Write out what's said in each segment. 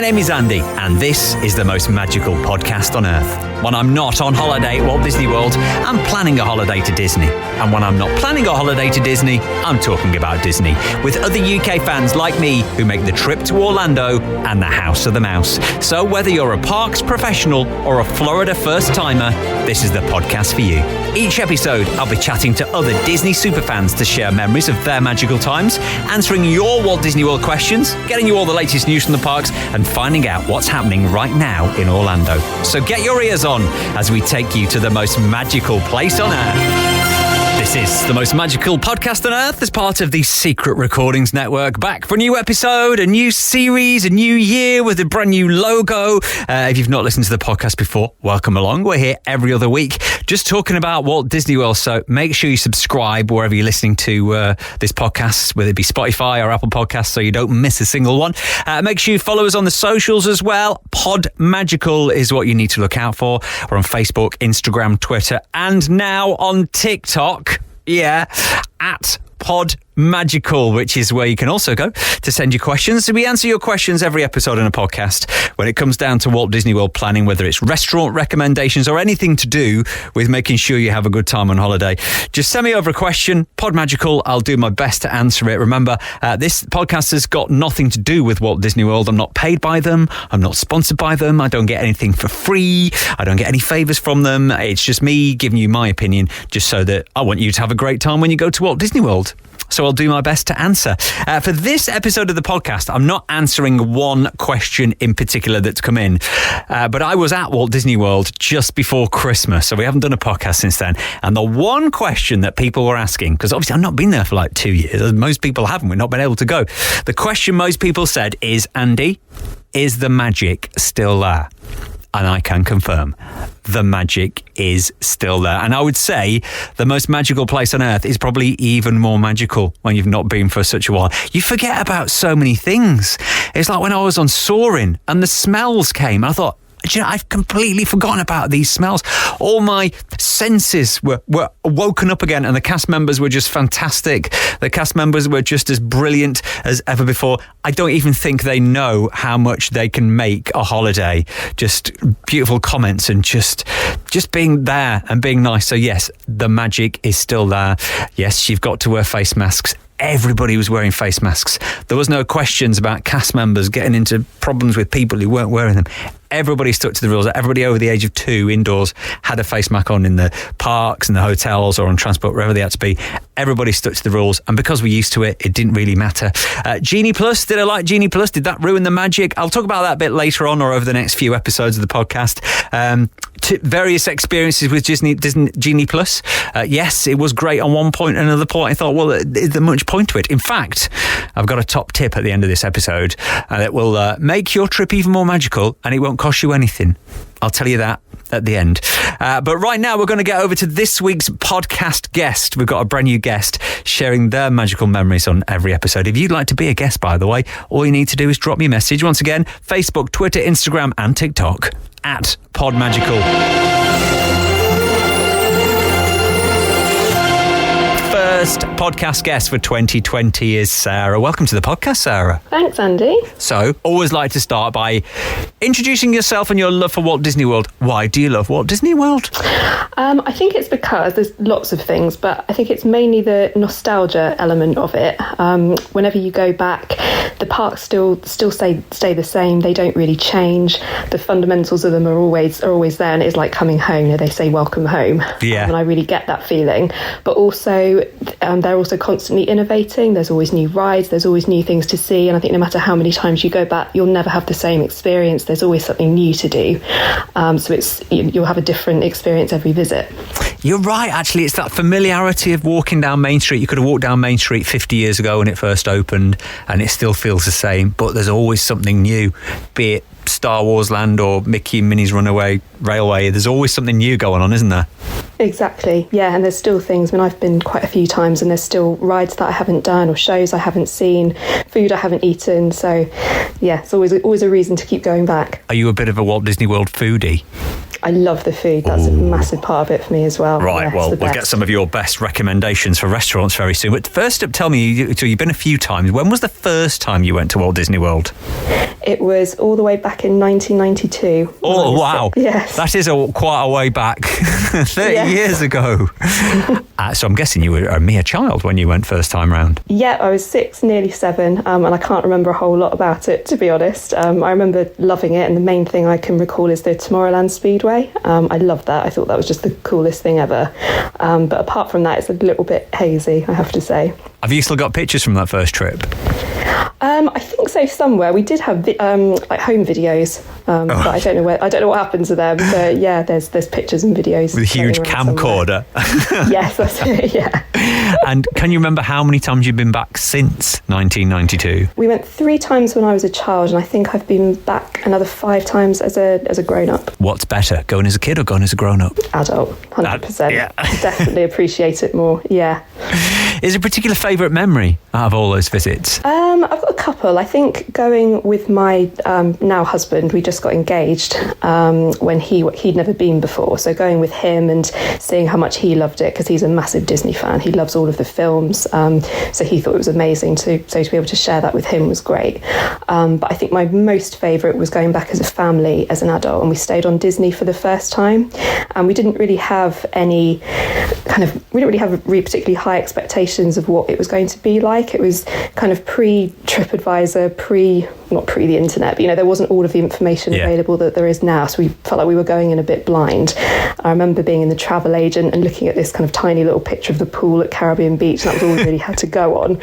name is Andy, and this is the most magical podcast on earth. When I'm not on holiday at Walt Disney World, I'm planning a holiday to Disney. And when I'm not planning a holiday to Disney, I'm talking about Disney, with other UK fans like me who make the trip to Orlando and the House of the Mouse. So whether you're a parks professional or a Florida first-timer, this is the podcast for you. Each episode, I'll be chatting to other Disney superfans to share memories of their magical times, answering your Walt Disney World questions, getting you all the latest news from the parks, and finding out what's happening right now in Orlando. So get your ears on as we take you to the most magical place on earth. This is the most magical podcast on earth as part of the Secret Recordings Network. Back for a new episode, a new series, a new year with a brand new logo. If you've not listened to the podcast before, welcome along. We're here every other week just talking about Walt Disney World. So make sure you subscribe wherever you're listening to this podcast, whether it be Spotify or Apple Podcasts, so you don't miss a single one. Make sure you follow us on the socials as well. Pod Magical is what you need to look out for. We're on Facebook, Instagram, Twitter, and now on TikTok. Yeah, at Pod Magical, which is where you can also go to send your questions. So we answer your questions every episode in a podcast when it comes down to Walt Disney World planning, whether it's restaurant recommendations or anything to do with making sure you have a good time on holiday. Just send me over a question, Pod Magical. I'll do my best to answer it. Remember, this podcast has got nothing to do with Walt Disney World. I'm not paid by them. I'm not sponsored by them. I don't get anything for free. I don't get any favours from them. It's just me giving you my opinion, just so that I want you to have a great time when you go to Walt Disney World. So I'll do my best to answer. For this episode of the podcast, I'm not answering one question in particular that's come in, but I was at Walt Disney World just before Christmas, so we haven't done a podcast since then. And the one question that people were asking, because obviously I've not been there for like 2 years, most people haven't, we've not been able to go. The question most people said is, Andy, is the magic still there? And I can confirm the magic is still there. And I would say the most magical place on earth is probably even more magical when you've not been for such a while. You forget about so many things. It's like when I was on Soarin' and the smells came, I thought, you know, I've completely forgotten about these smells. All my senses were woken up again, and the cast members were just fantastic. The cast members were just as brilliant as ever before. I don't even think they know how much they can make a holiday. Just beautiful comments and just being there and being nice. So yes, the magic is still there. Yes, you've got to wear face masks. Everybody was wearing face masks. There was no questions about cast members getting into problems with people who weren't wearing them. Everybody stuck to the rules. Everybody over the age of 2 indoors had a face mask on in the parks and the hotels or on transport, wherever they had to be. Everybody stuck to the rules. And because we're used to it, it didn't really matter. Genie Plus, did I like Genie Plus? Did that ruin the magic? I'll talk about that a bit later on or over the next few episodes of the podcast. Various experiences with Disney Genie Plus. Yes, it was great on one point. Another point, I thought, well, is there much point to it? In fact, I've got a top tip at the end of this episode that will make your trip even more magical, and it won't cost you anything. I'll tell you that at the end. But right now, we're going to get over to this week's podcast guest. We've got a brand new guest sharing their magical memories on every episode. If you'd like to be a guest, by the way, all you need to do is drop me a message. Once again, Facebook, Twitter, Instagram, and TikTok at PodMagical. First podcast guest for 2020 is Sarah. Welcome to the podcast, Sarah. Thanks, Andy. So, always like to start by introducing yourself and your love for Walt Disney World. Why do you love Walt Disney World? I think it's because there's lots of things, but I think it's mainly the nostalgia element of it. Whenever you go back, the parks still stay the same. They don't really change. The fundamentals of them are always there, and it's like coming home. You know, they say welcome home. Yeah. And I really get that feeling. But also, they're also constantly innovating. There's always new rides. There's always new things to see. And I think no matter how many times you go back, you'll never have the same experience. There's always something new to do. So you'll have a different experience every visit. You're right, actually. It's that familiarity of walking down Main Street. You could have walked down Main Street 50 years ago when it first opened, and it still feels the same. But there's always something new, be it Star Wars Land or Mickey and Minnie's Runaway Railway. There's always something new going on, isn't there? Exactly, yeah. And there's still things. I mean, I've been quite a few times, and there's still rides that I haven't done or shows I haven't seen, food I haven't eaten. So, yeah, it's always a reason to keep going back. Are you a bit of a Walt Disney World foodie? I love the food. That's a massive part of it for me as well. Right, Yeah, well, we'll get some of your best recommendations for restaurants very soon. But first up, tell me, so you've been a few times. When was the first time you went to Walt Disney World? It was all the way back in 1992. Oh, wow. Yes. That is quite a way back, 30 years ago. So I'm guessing you were a mere child when you went first time round. Yeah, I was 6, nearly 7, and I can't remember a whole lot about it, to be honest. I remember loving it, and the main thing I can recall is the Tomorrowland Speedway. I loved that. I thought that was just the coolest thing ever. But apart from that, it's a little bit hazy, I have to say. Have you still got pictures from that first trip? I think so. Somewhere we did have like home videos, but I don't know what happened to them. But yeah, there's pictures and videos with a huge camcorder. Yes, that's it. Yeah. And can you remember how many times you've been back since 1992? We went 3 times when I was a child, and I think I've been back another 5 times as a grown up. What's better, going as a kid or going as a grown up? Adult, 100%. Yeah. Definitely appreciate it more. Yeah. Is there a particular favourite memory out of all those visits? I've got a couple. I think going with my now husband, we just got engaged when he'd never been before. So going with him and seeing how much he loved it, because he's a massive Disney fan. He loves all of the films. So he thought it was amazing. So to be able to share that with him was great. But I think my most favourite was going back as a family, as an adult, and we stayed on Disney for the first time. And we didn't really have any we didn't really have really particularly high expectations of what it was going to be like. It was kind of pre-TripAdvisor, not pre the internet, but there wasn't all of the information available that there is now. So we felt like we were going in a bit blind. I remember being in the travel agent and looking at this kind of tiny little picture of the pool at Caribean Beach, and that was all we really had to go on.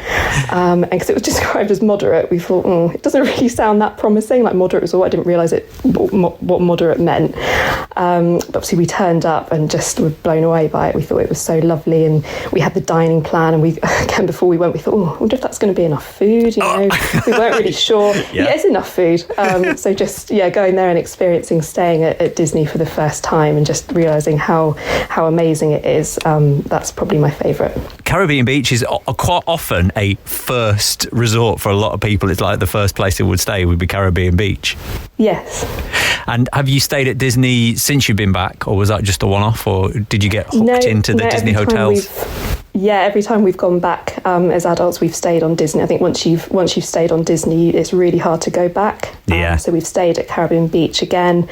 And because it was described as moderate, we thought, it doesn't really sound that promising. Like moderate was all. I didn't realise what moderate meant. But obviously we turned up and just were blown away by it. We thought it was so lovely, and we had the dining plan, and we again before we went we thought, I wonder if that's going to be enough food. We weren't really sure. Yeah, it's enough food. So just going there and experiencing staying at Disney for the first time and just realising how amazing it is. That's probably my favourite. Caribbean Beach is quite often a first resort for a lot of people. It's like the first place they would stay would be Caribbean Beach. Yes. And have you stayed at Disney since you've been back, or was that just a one-off, or did you get hooked into the Disney hotels? Every time we've gone back as adults, we've stayed on Disney. I think once you've stayed on Disney, it's really hard to go back. So we've stayed at Caribbean Beach again.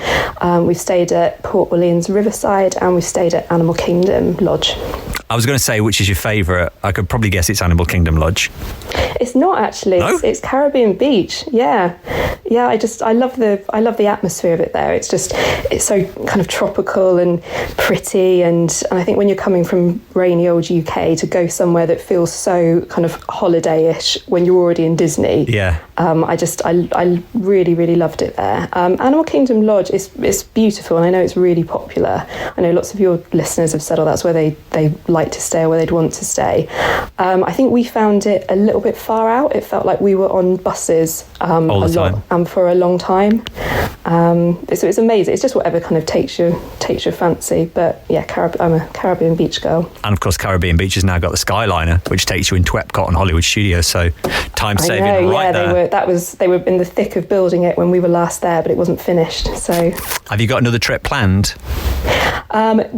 We've stayed at Port Orleans Riverside, and we've stayed at Animal Kingdom Lodge. I was going to say, which is your favourite? I could probably guess it's Animal Kingdom Lodge. It's not actually. No? It's Caribbean Beach. Yeah. I love the atmosphere of it there. It's so kind of tropical and pretty, and I think when you're coming from rainy old UK to go somewhere that feels so kind of holiday-ish when you're already in Disney. Yeah. I really, really loved it there. Animal Kingdom Lodge is beautiful, and I know it's really popular. I know lots of your listeners have said, that's where they like to stay or where they'd want to stay. I think we found it a little bit far out. It felt like we were on buses all the time. For a long time. So it's amazing. It's just whatever kind of takes your fancy. But yeah, I'm a Caribbean Beach girl. And of course, Caribbean Beach has now got the Skyliner, which takes you into Epcot and Hollywood Studios. So time saving there. They were in the thick of building it when we were last there, but it wasn't finished. So have you got another trip planned?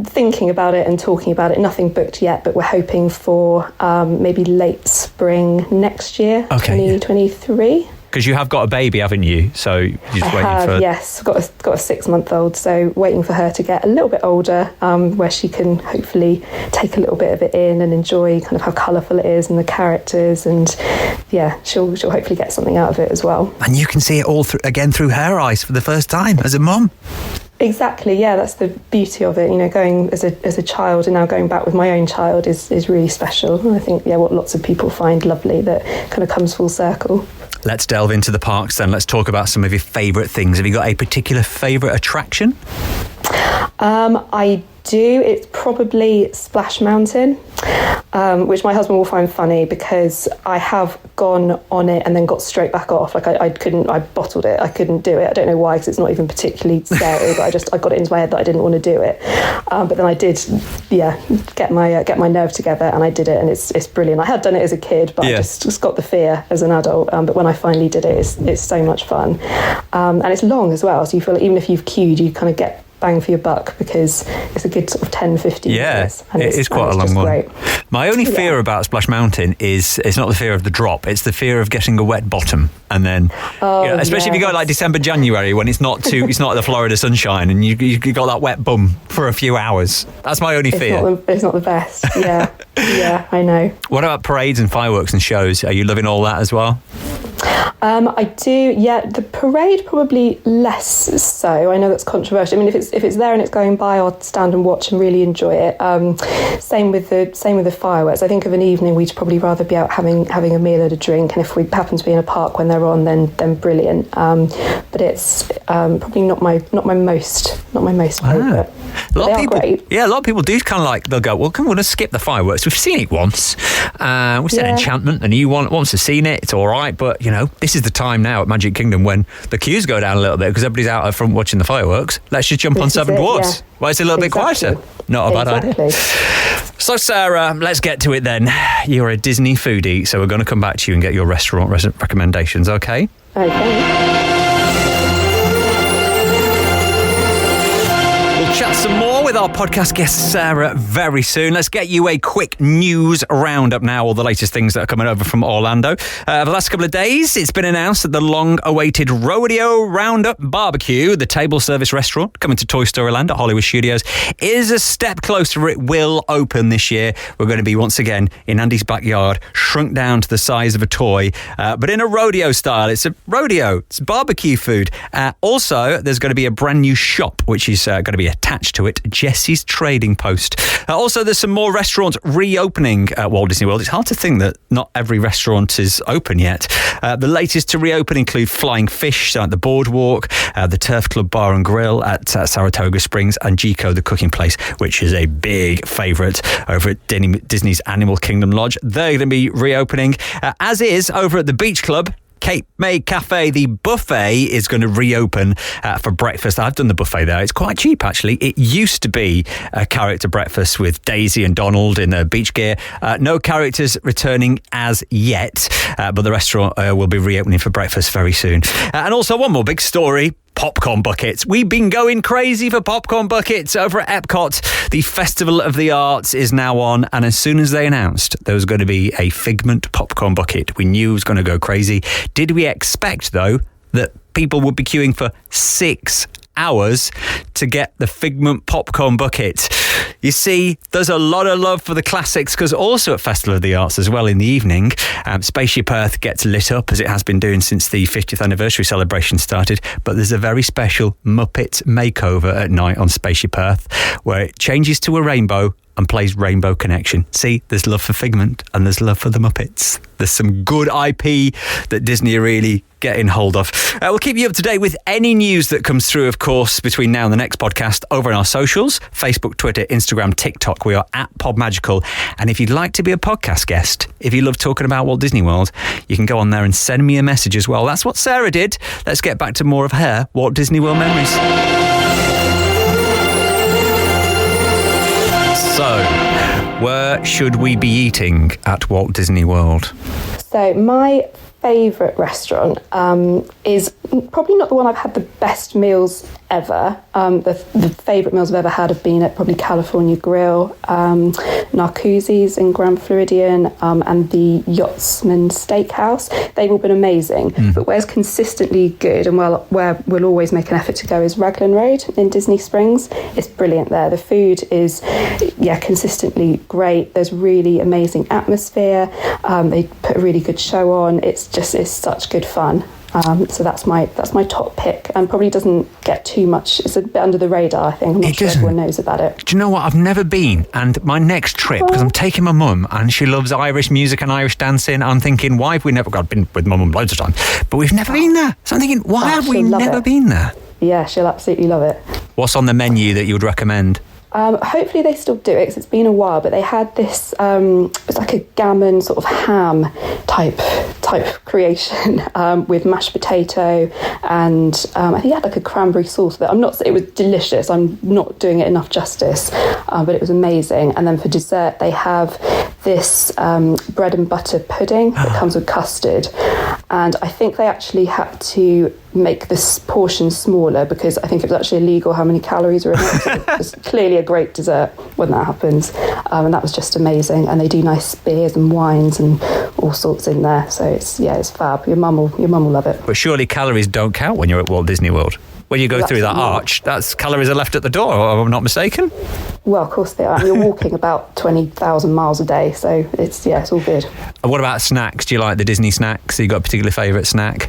Thinking about it and talking about it. Nothing booked yet, but we're hoping for maybe late spring next year, 2023. Because you have got a baby, haven't you? So you're just waiting for... Yes, got a 6-month-old, so waiting for her to get a little bit older, where she can hopefully take a little bit of it in and enjoy kind of how colourful it is and the characters, and she'll hopefully get something out of it as well. And you can see it all through her eyes for the first time as a mum. Exactly, yeah, that's the beauty of it. Going as a child and now going back with my own child is really special. And I think, what lots of people find lovely, that kind of comes full circle. Let's delve into the parks then. Let's talk about some of your favourite things. Have you got a particular favourite attraction? I do. It's probably Splash Mountain, which my husband will find funny because I have gone on it and then got straight back off. Like I bottled it. I couldn't do it. I don't know why, because it's not even particularly scary, but I got it into my head that I didn't want to do it. But then I did, get my nerve together, and I did it, and it's brilliant. I had done it as a kid, but I just got the fear as an adult. But when I finally did it, it's so much fun, and it's long as well. So you feel like even if you've queued, you kind of get bang for your buck, because it's a good sort of 10-15 minutes. Yeah, it is quite a long one. Great. My only fear about Splash Mountain is it's not the fear of the drop, it's the fear of getting a wet bottom. And then, especially if you go like December, January, when it's not the Florida sunshine, and you got that wet bum for a few hours. That's my only fear. It's not the best. Yeah, yeah, I know. What about parades and fireworks and shows? Are you loving all that as well? I do, yeah. The parade probably less so. I know that's controversial. I mean, if it's there and it's going by, I'll stand and watch and really enjoy it. Same with the fireworks. I think of an evening we'd probably rather be out having a meal and a drink, and if we happen to be in a park when they're on, then brilliant. But it's probably not my most favourite. A lot of people do kind of like, they'll go, well, come on, let's skip the fireworks. We've seen it once. We've seen Enchantment, the new one. Once we've seen it, it's all right. But, this is the time now at Magic Kingdom when the queues go down a little bit because everybody's out front watching the fireworks. Let's just jump on Seven Dwarfs. Yeah. Well, it's a little bit quieter. Not a bad idea. So, Sarah, let's get to it then. You're a Disney foodie, so we're going to come back to you and get your restaurant recommendations, okay? Okay. Chat some more with our podcast guest Sarah very soon. Let's get you a quick news roundup now, all the latest things that are coming over from Orlando. The last couple of days, it's been announced that the long-awaited Rodeo Roundup Barbecue, the table service restaurant coming to Toy Story Land at Hollywood Studios, is a step closer. It will open this year. We're going to be once again in Andy's backyard, shrunk down to the size of a toy, but in a rodeo style. It's a rodeo. It's barbecue food. Also, there's going to be a brand new shop, which is going to be attached to it, Jesse's Trading Post. Also, there's some more restaurants reopening at Walt Disney World. It's hard to think that not every restaurant is open yet. The latest to reopen include Flying Fish at the Boardwalk, the Turf Club Bar and Grill at Saratoga Springs, and Gico, the cooking place, which is a big favourite over at Disney's Animal Kingdom Lodge. They're going to be reopening, as is over at the Beach Club. Cape May Cafe, the buffet is going to reopen for breakfast. I've done the buffet there. It's quite cheap, actually. It used to be a character breakfast with Daisy and Donald in their beach gear. No characters returning as yet, but the restaurant will be reopening for breakfast very soon. And also one more big story. Popcorn buckets. We've been going crazy for popcorn buckets over at Epcot. The Festival of the Arts is now on, and as soon as they announced there was going to be a Figment popcorn bucket, we knew it was going to go crazy. Did we expect, though, that people would be queuing for 6 hours to get the Figment popcorn bucket? You see, there's a lot of love for the classics, because also at Festival of the Arts as well in the evening, Spaceship Earth gets lit up, as it has been doing since the 50th anniversary celebration started, but there's a very special Muppets makeover at night on Spaceship Earth where it changes to a rainbow and plays Rainbow Connection. See, there's love for Figment and there's love for the Muppets. There's some good IP that Disney are really getting hold of. We'll keep you up to date with any news that comes through, of course, between now and the next podcast over on our socials, Facebook, Twitter, Instagram, TikTok. We are at PodMagical. And if you'd like to be a podcast guest, if you love talking about Walt Disney World, you can go on there and send me a message as well. That's what Sarah did. Let's get back to more of her Walt Disney World memories. So, where should we be eating at Walt Disney World? So, my favourite restaurant is probably not the one I've had the best meals ever. The favourite meals I've ever had have been at probably California Grill, Narcoossee's in Grand Floridian, and the Yachtsman Steakhouse. They've all been amazing. But where's consistently good and where we'll always make an effort to go is Raglan Road in Disney Springs. It's brilliant there. The food is, consistently great. There's really amazing atmosphere. They put a really good show on. It's such good fun. So that's my top pick, and probably doesn't get too much. It's a bit under the radar, I think. I'm not sure everyone knows about it. Do you know what? I've never been, and my next trip, because I'm taking my mum, and she loves Irish music and Irish dancing. I'm thinking, why have we never? I've been with my mum loads of times, but we've never been there. So I'm thinking, why have we never been there? Yeah, she'll absolutely love it. What's on the menu that you would recommend? Hopefully they still do it, because it's been a while, but they had this, it's like a gammon sort of ham type creation with mashed potato and I think it had like a cranberry sauce. But it was delicious. I'm not doing it enough justice, but it was amazing. And then for dessert they have this bread and butter pudding that comes with custard. And I think they actually had to make this portion smaller because I think it was actually illegal how many calories were in it. So it was clearly a great dessert when that happens. And that was just amazing. And they do nice beers and wines and all sorts in there. So it's fab. Your mum will love it. But surely calories don't count when you're at Walt Disney World. When you go through that arch, that's calories are left at the door, or I'm not mistaken. Well, of course they are. You're walking about 20,000 miles a day, so it's all good. And what about snacks? Do you like the Disney snacks? You got a particular favourite snack?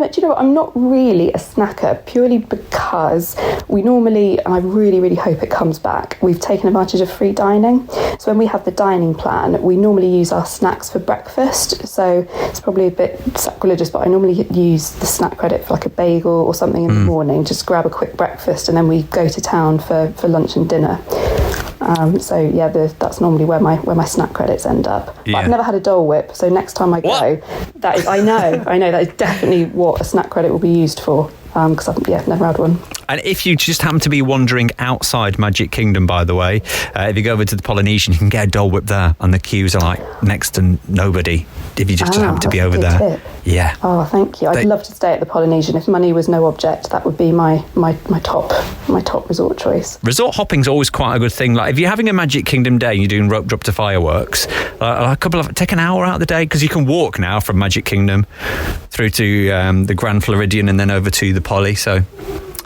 Do you know what? I'm not really a snacker, purely because we normally, and I really, really hope it comes back, we've taken advantage of free dining. So when we have the dining plan, we normally use our snacks for breakfast. So it's probably a bit sacrilegious, but I normally use the snack credit for like a bagel or something in the morning, just grab a quick breakfast, and then we go to town for lunch and dinner. That's normally where my snack credits end up. But I've never had a Dole Whip, so next time I go, that is, I know that is definitely what a snack credit will be used for. Because I've never had one. And if you just happen to be wandering outside Magic Kingdom, by the way, if you go over to the Polynesian, you can get a Dole Whip there, and the queues are like next to nobody. If you just happen to be over there, tip. Yeah. Oh, thank you. I'd love to stay at the Polynesian. If money was no object, that would be my top resort choice. Resort hopping's always quite a good thing. Like if you're having a Magic Kingdom day and you're doing rope drop to fireworks, take an hour out of the day, because you can walk now from Magic Kingdom through to the Grand Floridian and then over to the Poly. So.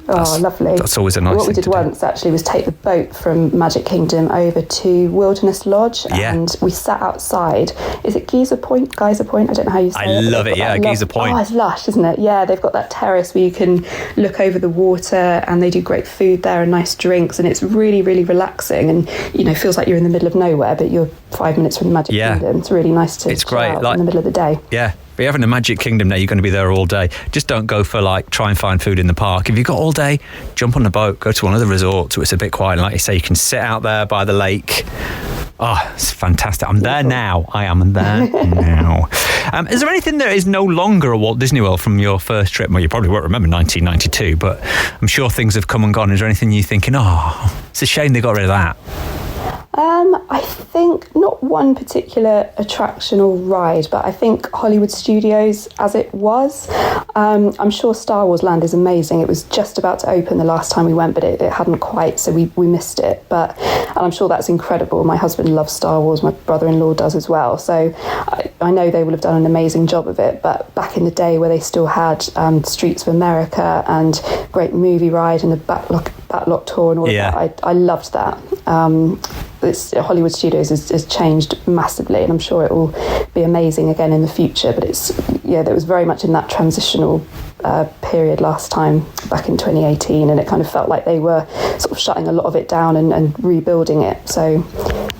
Lovely. That's always a nice thing. What we did once actually was take the boat from Magic Kingdom over to Wilderness Lodge, and we sat outside. Is it Geyser Point? I don't know how you say it. I love it, Geyser Point. Oh, it's lush, isn't it? Yeah, they've got that terrace where you can look over the water, and they do great food there and nice drinks, and it's really, really relaxing, and feels like you're in the middle of nowhere, but you're 5 minutes from the Magic Kingdom. It's really nice to chill out in the middle of the day. Yeah. If you're having a Magic Kingdom day, you're going to be there all day. Just don't go for try and find food in the park. If you've got all day, jump on the boat, go to one of the resorts where it's a bit quiet. And like you say, you can sit out there by the lake. Oh, it's fantastic. I'm there now. I am there now. Is there anything that is no longer a Walt Disney World from your first trip? Well, you probably won't remember 1992, but I'm sure things have come and gone. Is there anything you're thinking, it's a shame they got rid of that? I think not one particular attraction or ride, but I think Hollywood Studios as it was. I'm sure Star Wars Land is amazing. It was just about to open the last time we went, but it hadn't quite, so we missed it. And I'm sure that's incredible. My husband loves Star Wars. My brother-in-law does as well. So I know they will have done an amazing job of it. But back in the day where they still had Streets of America and great movie ride and the Backlot tour and all of that, I loved that. Hollywood Studios has changed massively, and I'm sure it will be amazing again in the future. But that was very much in that transitional period last time back in 2018, and it kind of felt like they were sort of shutting a lot of it down and rebuilding it. So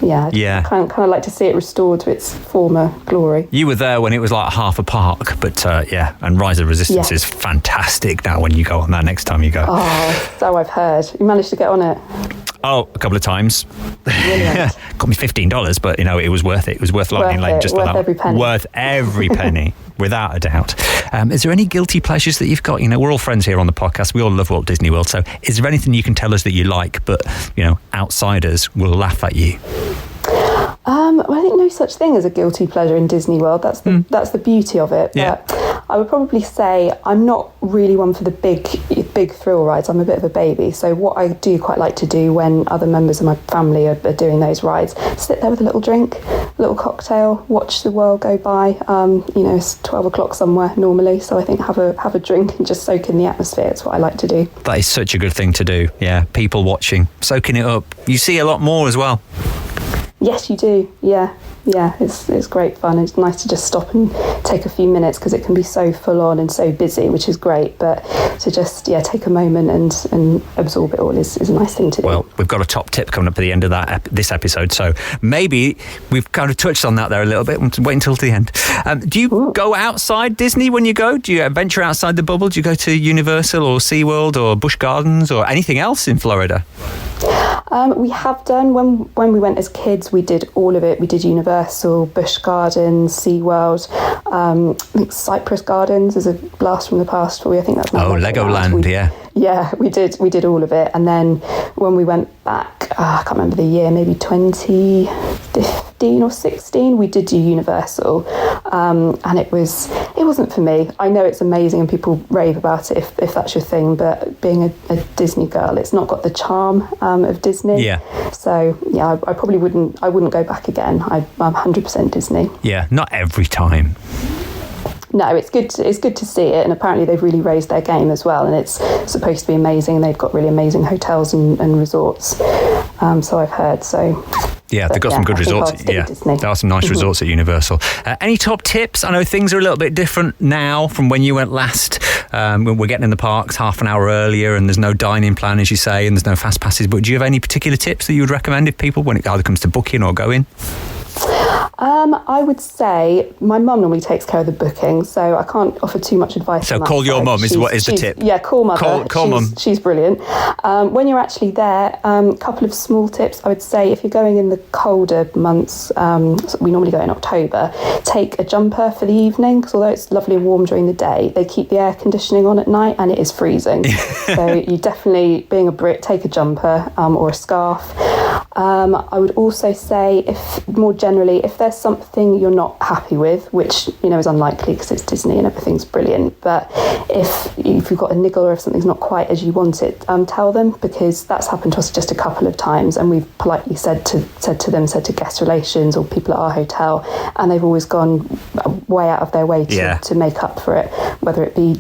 I kind of like to see it restored to its former glory. You were there when it was like half a park, but and Rise of Resistance is fantastic now when you go on that next time you go. Oh, so I've heard. You managed to get on it? Oh, a couple of times. Brilliant. Got me $15, but it was worth it. It was worth Lightning Lane just for that. Every penny. Worth every penny, without a doubt. Is there any guilty pleasures that you've got? We're all friends here on the podcast. We all love Walt Disney World. So is there anything you can tell us that you like, but outsiders will laugh at you? Well, I think no such thing as a guilty pleasure in Disney World. That's the beauty of it. Yeah. But I would probably say I'm not really one for the big thrill rides. I'm a bit of a baby. So what I do quite like to do when other members of my family are doing those rides, sit there with a little drink, a little cocktail, watch the world go by. It's 12 o'clock somewhere normally, so I think have a drink and just soak in the atmosphere. It's what I like to do. That is such a good thing to do. Yeah, people watching, soaking it up. You see a lot more as well. Yes, you do. Yeah, it's great fun. It's nice to just stop and take a few minutes because it can be so full on and so busy, which is great. But to just take a moment and absorb it all is a nice thing to do. Well, we've got a top tip coming up at the end of this episode, so maybe we've kind of touched on that there a little bit. Wait until the end. Do you go outside Disney when you go? Do you venture outside the bubble? Do you go to Universal or SeaWorld or Busch Gardens or anything else in Florida? We have done. When we went as kids, we did all of it. We did Universal, Busch Gardens, SeaWorld. I think Cypress Gardens is a blast from the past for me. I think that's now Legoland. Yeah, we did all of it. And then when we went back, I can't remember the year, maybe 2015 15 or 16, we did do Universal, and it wasn't for me. I know it's amazing and people rave about it if that's your thing, but being a Disney girl, it's not got the charm of Disney. Yeah. So yeah, I probably wouldn't go back again. I'm 100% Disney. Yeah, not every time. No, it's good to see it, and apparently they've really raised their game as well, and it's supposed to be amazing. They've got really amazing hotels and resorts, so I've heard. So yeah, they've got some good resorts. Yeah, there are some nice resorts at Universal. Any top tips? I know things are a little bit different now from when you went last. We're getting in the parks half an hour earlier, and there's no dining plan, as you say, and there's no fast passes. But do you have any particular tips that you would recommend if people, when it either comes to booking or going? I would say my mum normally takes care of the booking, so I can't offer too much advice. So call your mum is the tip. Yeah, call mother. Call mum. She's brilliant. When you're actually there, a couple of small tips. I would say if you're going in the colder months, we normally go in October, take a jumper for the evening, because although it's lovely and warm during the day, they keep the air conditioning on at night and it is freezing. So you definitely, being a Brit, take a jumper or a scarf. I would also say, if more generally, if there's something you're not happy with, which is unlikely because it's Disney and everything's brilliant, but if you've got a niggle or if something's not quite as you want it, tell them, because that's happened to us just a couple of times, and we've politely said to guest relations or people at our hotel, and they've always gone way out of their way to make up for it, whether it be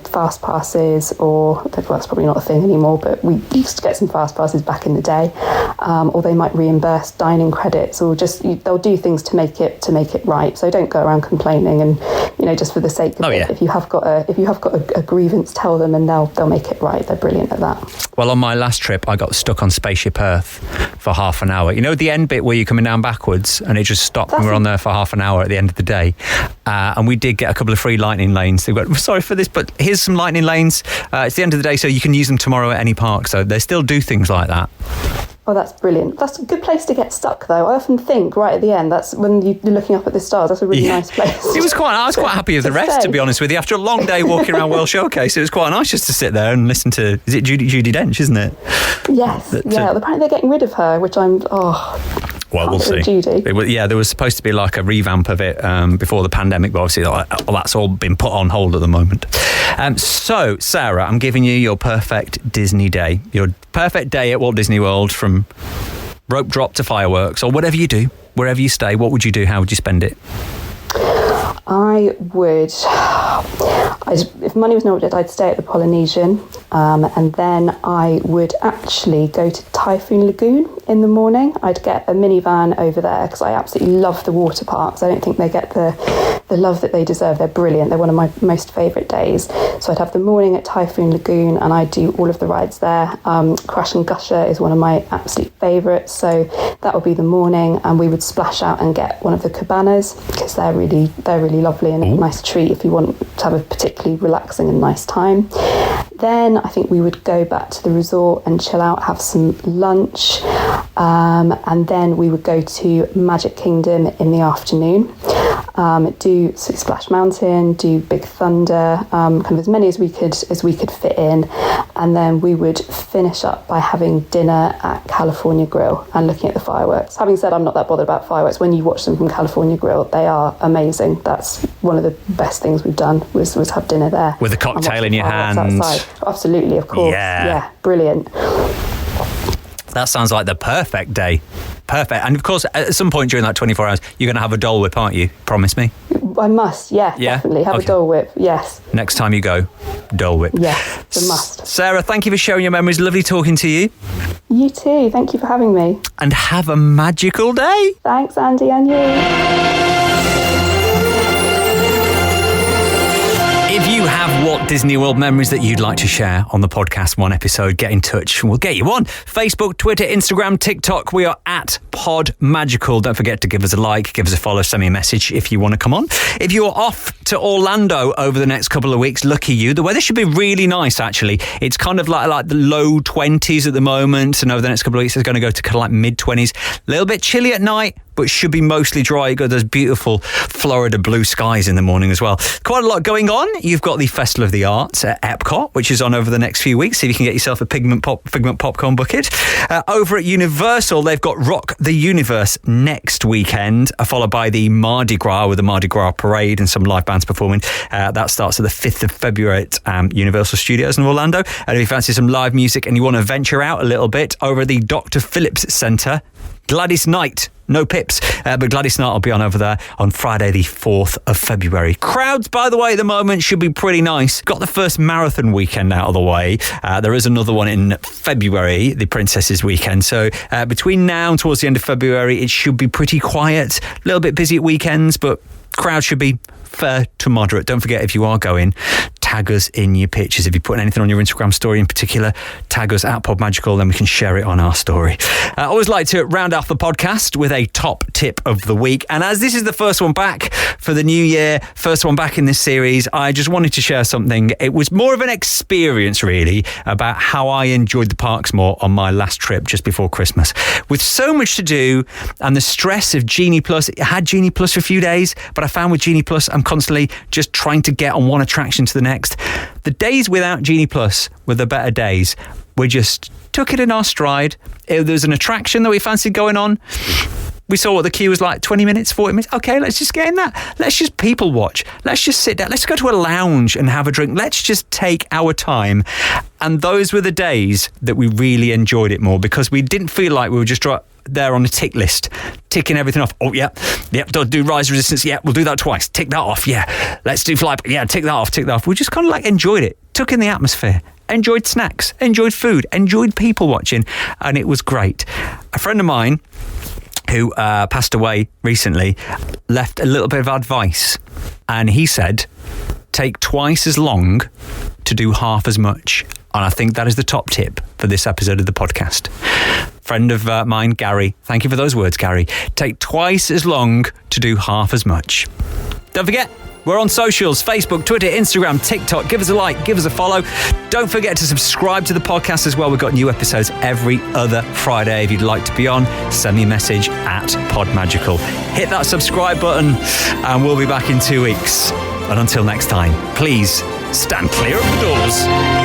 fast passes or, well, that's probably not a thing anymore, but we used to get some fast passes back in the day, or they might reimburse dining credits, or just they'll do things to make it right. So don't go around complaining, and just for the sake of it. If you have got a grievance, tell them, and they'll make it right. They're brilliant at that. Well, on my last trip, I got stuck on Spaceship Earth for half an hour. The end bit where you're coming down backwards, and it just stopped, and we're on there for half an hour at the end of the day. And we did get a couple of free lightning lanes. They went, sorry for this, but here's some lightning lanes. It's the end of the day, so you can use them tomorrow at any park. So they still do things like that. Oh, that's brilliant. That's a good place to get stuck, though. I often think right at the end, that's when you're looking up at the stars. That's a really nice place. I was quite happy with the rest, to be honest with you. After a long day walking around World Showcase, it was quite nice just to sit there and listen to, is it Judi Dench, isn't it? Yes. Apparently they're getting rid of her, which well, we'll see. There was supposed to be like a revamp of it before the pandemic, but obviously that's all been put on hold at the moment. So, Sarah, I'm giving you your perfect Disney day. Your perfect day at Walt Disney World, from rope drop to fireworks, or whatever you do, wherever you stay. What would you do? How would you spend it? I would, if money was not needed, I'd stay at the Polynesian, and then I would actually go to Typhoon Lagoon in the morning. I'd get a minivan over there because I absolutely love the water parks. I don't think they get the love that they deserve. They're brilliant. They're one of my most favourite days. So I'd have the morning at Typhoon Lagoon, and I'd do all of the rides there. Crash and Gusher is one of my absolute favourites, so that would be the morning, and we would splash out and get one of the cabanas because they're really lovely and a nice treat if you want to have a particularly relaxing and nice time. Then I think we would go back to the resort and chill out, have some lunch, and then we would go to Magic Kingdom in the afternoon, do Splash Mountain, do Big Thunder, kind of as many as we could fit in, and then we would finish up by having dinner at California Grill and looking at the fireworks. Having said I'm not that bothered about fireworks, when you watch them from California Grill, they are amazing. That's one of the best things we've done was have dinner there with a cocktail in your hand. Outside. Absolutely, of course. Yeah, brilliant. That sounds like the perfect day. Perfect. And of course, at some point during that 24 hours, you're going to have a Dole Whip, aren't you? Promise me. I must, definitely. Have a Dole Whip, yes. Next time you go, Dole Whip. Yes, it's a must. Sarah, thank you for sharing your memories. Lovely talking to you. You too. Thank you for having me. And have a magical day. Thanks, Andy, and you. If you have Walt Disney World memories that you'd like to share on the podcast, one episode, get in touch and we'll get you on. Facebook, Twitter, Instagram, TikTok. We are at Pod Magical. Don't forget to give us a like, give us a follow, send me a message if you want to come on. If you're off to to Orlando over the next couple of weeks. Lucky you. The weather should be really nice, actually. It's kind of like the low 20s at the moment, and over the next couple of weeks it's going to go to kind of like mid-20s. A little bit chilly at night, but should be mostly dry. You've got those beautiful Florida blue skies in the morning as well. Quite a lot going on. You've got the Festival of the Arts at Epcot, which is on over the next few weeks. See if you can get yourself a Figment popcorn bucket. Over at Universal, they've got Rock the Universe next weekend, followed by the Mardi Gras with the Mardi Gras Parade and some live bands performing. That starts at the 5th of February at Universal Studios in Orlando. And if you fancy some live music and you want to venture out a little bit, over at the Dr. Phillips Centre, Gladys Knight. No Pips, but Gladys Knight will be on over there on Friday the 4th of February. Crowds, by the way, at the moment should be pretty nice. Got the first marathon weekend out of the way. There is another one in February, the Princesses Weekend. So between now and towards the end of February, it should be pretty quiet. A little bit busy at weekends, but crowd should be fair to moderate. Don't forget, if you are going, tag us in your pictures. If you're putting anything on your Instagram story in particular, tag us at PodMagical, then we can share it on our story. I always like to round off the podcast with a top tip of the week. And as this is the first one back for the new year, first one back in this series, I just wanted to share something. It was more of an experience, really, about how I enjoyed the parks more on my last trip just before Christmas. With so much to do and the stress of Genie Plus, I had Genie Plus for a few days, but I found with Genie Plus, I'm constantly just trying to get on one attraction to the next. The days without Genie Plus were the better days. We just took it in our stride. If there was an attraction that we fancied going on, we saw what the queue was like, 20 minutes, 40 minutes. Okay, let's just get in that. Let's just people watch. Let's just sit down. Let's go to a lounge and have a drink. Let's just take our time. And those were the days that we really enjoyed it more, because we didn't feel like we were just there on a tick list, ticking everything off. Oh, yeah, don't do rise resistance. Yeah, we'll do that twice. Tick that off. Yeah, let's do fly. Yeah, tick that off. We just kind of like enjoyed it, took in the atmosphere, enjoyed snacks, enjoyed food, enjoyed people watching, and it was great. A friend of mine who passed away recently left a little bit of advice, and he said, take twice as long to do half as much. And I think that is the top tip for this episode of the podcast. Friend of mine, Gary, thank you for those words, Gary. Take twice as long to do half as much. Don't forget, we're on socials, Facebook, Twitter, Instagram, TikTok. Give us a like, give us a follow. Don't forget to subscribe to the podcast as well. We've got new episodes every other Friday. If you'd like to be on, send me a message at PodMagical. Hit that subscribe button and we'll be back in 2 weeks. And until next time, please stand clear of the doors.